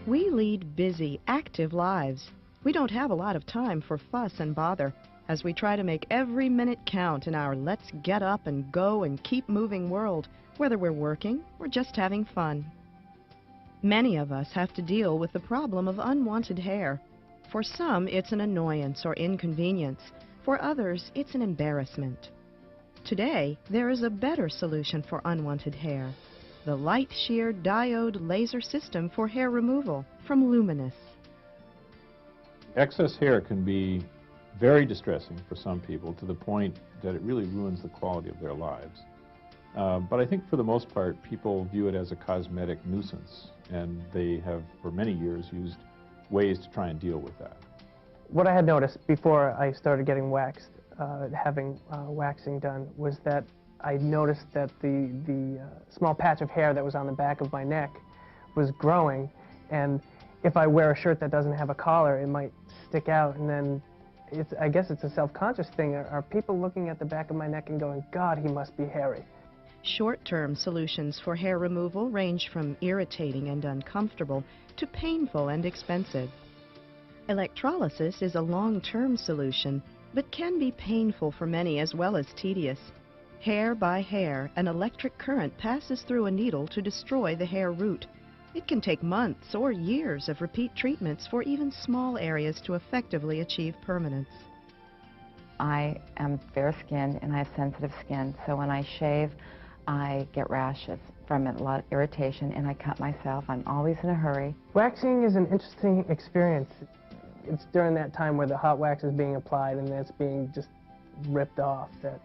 We lead busy, active lives. We don't have a lot of time for fuss and bother as we try to make every minute count in our let's get up and go and keep moving world, whether we're working or just having fun. Many of us have to deal with the problem of unwanted hair. For some, it's an annoyance or inconvenience. For others, it's an embarrassment. Today, there is a better solution for unwanted hair: the LightSheer diode laser system for hair removal from Lumenis. Excess hair can be very distressing for some people, to the point that it really ruins the quality of their lives. But I think for the most part, people view it as a cosmetic nuisance, and they have for many years used ways to try and deal with that. What I had noticed before I started getting waxed, having waxing done, was that I noticed that the small patch of hair that was on the back of my neck was growing, and if I wear a shirt that doesn't have a collar, it might stick out, and then I guess it's a self-conscious thing. Are people looking at the back of my neck and going, God, he must be hairy? Short-term solutions for hair removal range from irritating and uncomfortable to painful and expensive. Electrolysis is a long-term solution, but can be painful for many as well as tedious. Hair by hair, an electric current passes through a needle to destroy the hair root. It can take months or years of repeat treatments for even small areas to effectively achieve permanence. I am fair-skinned and I have sensitive skin, so when I shave, I get rashes from it, a lot of irritation, and I cut myself. I'm always in a hurry. Waxing is an interesting experience. It's during that time where the hot wax is being applied and then it's being just ripped off that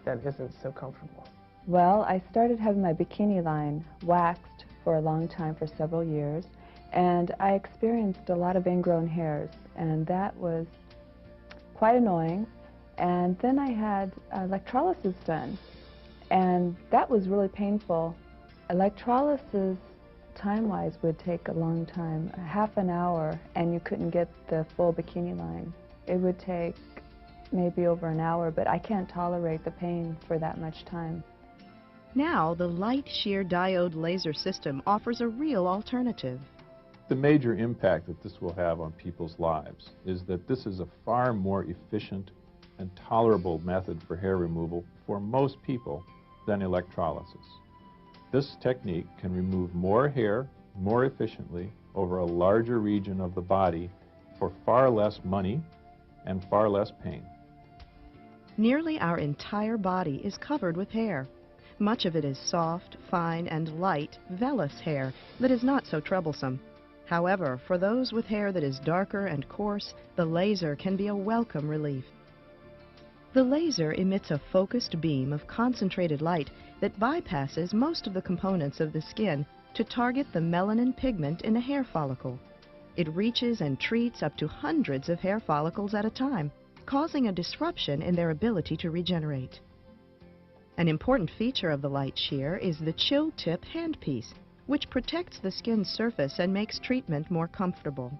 isn't so comfortable. Well, I started having my bikini line waxed for a long time, for several years, and I experienced a lot of ingrown hairs, and that was quite annoying. And then I had electrolysis done, and that was really painful. Electrolysis, time-wise, would take a long time, half an hour, and you couldn't get the full bikini line. It would take maybe over an hour, but I can't tolerate the pain for that much time. Now, the LightSheer diode laser system offers a real alternative. The major impact that this will have on people's lives is that this is a far more efficient and tolerable method for hair removal for most people than electrolysis. This technique can remove more hair more efficiently over a larger region of the body for far less money and far less pain. Nearly our entire body is covered with hair. Much of it is soft, fine, and light, vellus hair that is not so troublesome. However, for those with hair that is darker and coarse, the laser can be a welcome relief. The laser emits a focused beam of concentrated light that bypasses most of the components of the skin to target the melanin pigment in a hair follicle. It reaches and treats up to hundreds of hair follicles at a time, causing a disruption in their ability to regenerate. An important feature of the LightSheer is the chill tip handpiece, which protects the skin's surface and makes treatment more comfortable.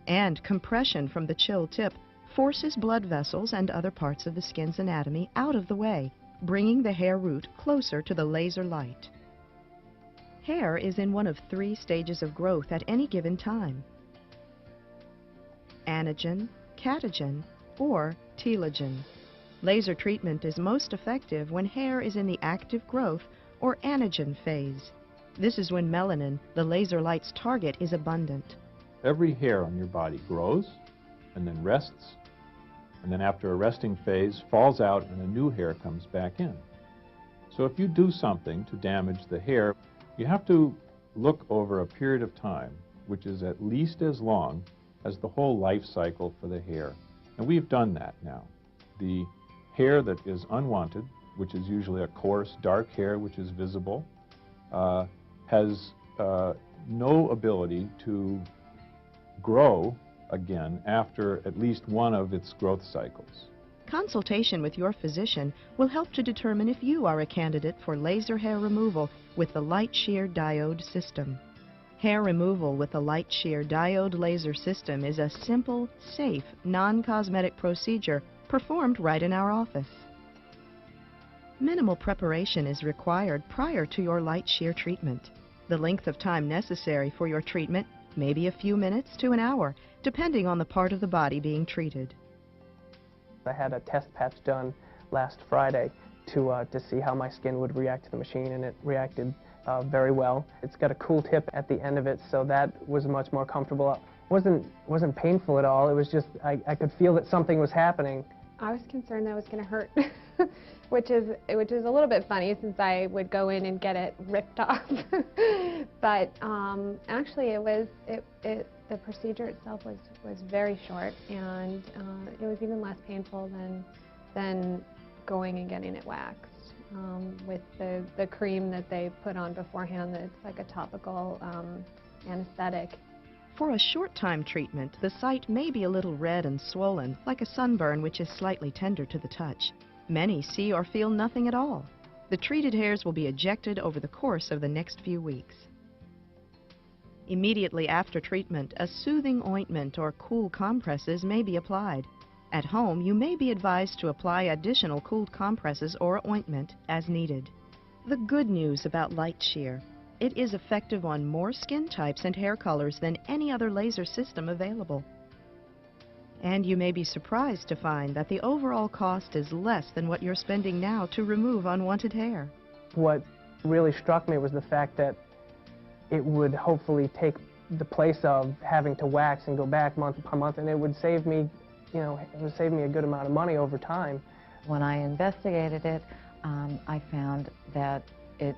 And compression from the chill tip forces blood vessels and other parts of the skin's anatomy out of the way, bringing the hair root closer to the laser light. Hair is in one of 3 stages of growth at any given time: anagen, catagen, or telogen. Laser treatment is most effective when hair is in the active growth or anagen phase. This is when melanin, the laser light's target, is abundant. Every hair on your body grows and then rests, and then after a resting phase falls out and a new hair comes back in. So if you do something to damage the hair, you have to look over a period of time which is at least as long as the whole life cycle for the hair. And we've done that now. The hair that is unwanted, which is usually a coarse, dark hair which is visible, has no ability to grow again after at least one of its growth cycles. Consultation with your physician will help to determine if you are a candidate for laser hair removal with the LightSheer diode system. Hair removal with the LightSheer diode laser system is a simple, safe, non-cosmetic procedure performed right in our office. Minimal preparation is required prior to your LightSheer treatment. The length of time necessary for your treatment maybe a few minutes to an hour, depending on the part of the body being treated. I had a test patch done last Friday to see how my skin would react to the machine, and it reacted very well. It's got a cool tip at the end of it, so that was much more comfortable. It wasn't painful at all. It was just I could feel that something was happening. I was concerned that it was going to hurt, which is a little bit funny since I would go in and get it ripped off. But actually, the procedure itself was very short, and it was even less painful than going and getting it waxed with the cream that they put on beforehand. That's like a topical anesthetic. For a short-time treatment, the site may be a little red and swollen, like a sunburn which is slightly tender to the touch. Many see or feel nothing at all. The treated hairs will be ejected over the course of the next few weeks. Immediately after treatment, a soothing ointment or cool compresses may be applied. At home, you may be advised to apply additional cooled compresses or ointment as needed. The good news about LightSheer: it is effective on more skin types and hair colors than any other laser system available. And you may be surprised to find that the overall cost is less than what you're spending now to remove unwanted hair. What really struck me was the fact that it would hopefully take the place of having to wax and go back month upon month, and it would save me, it would save me a good amount of money over time. When I investigated it, I found that it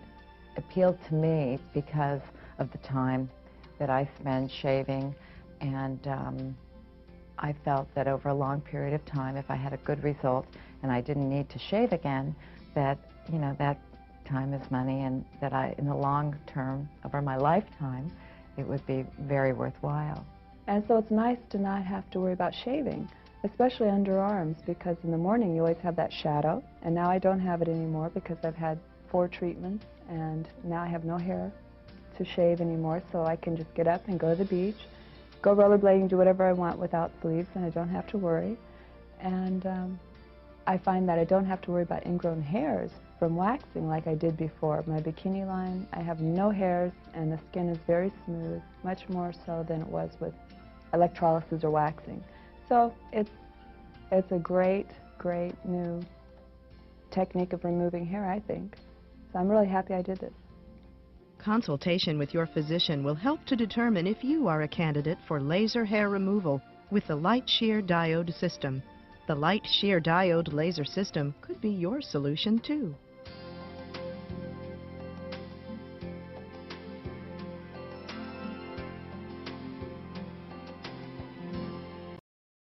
appealed to me because of the time that I spend shaving, and I felt that over a long period of time, if I had a good result and I didn't need to shave again, that that time is money, and that in the long term, over my lifetime, it would be very worthwhile. And so it's nice to not have to worry about shaving, especially underarms, because in the morning you always have that shadow, and now I don't have it anymore because I've had 4 treatments, and now I have no hair to shave anymore, so I can just get up and go to the beach, go rollerblading, do whatever I want without sleeves, and I don't have to worry. And I find that I don't have to worry about ingrown hairs from waxing like I did before. My bikini line, I have no hairs, and the skin is very smooth, much more so than it was with electrolysis or waxing. So it's a great, great new technique of removing hair, I think. So I'm really happy I did this. Consultation with your physician will help to determine if you are a candidate for laser hair removal with the LightSheer diode system. The LightSheer diode laser system could be your solution too.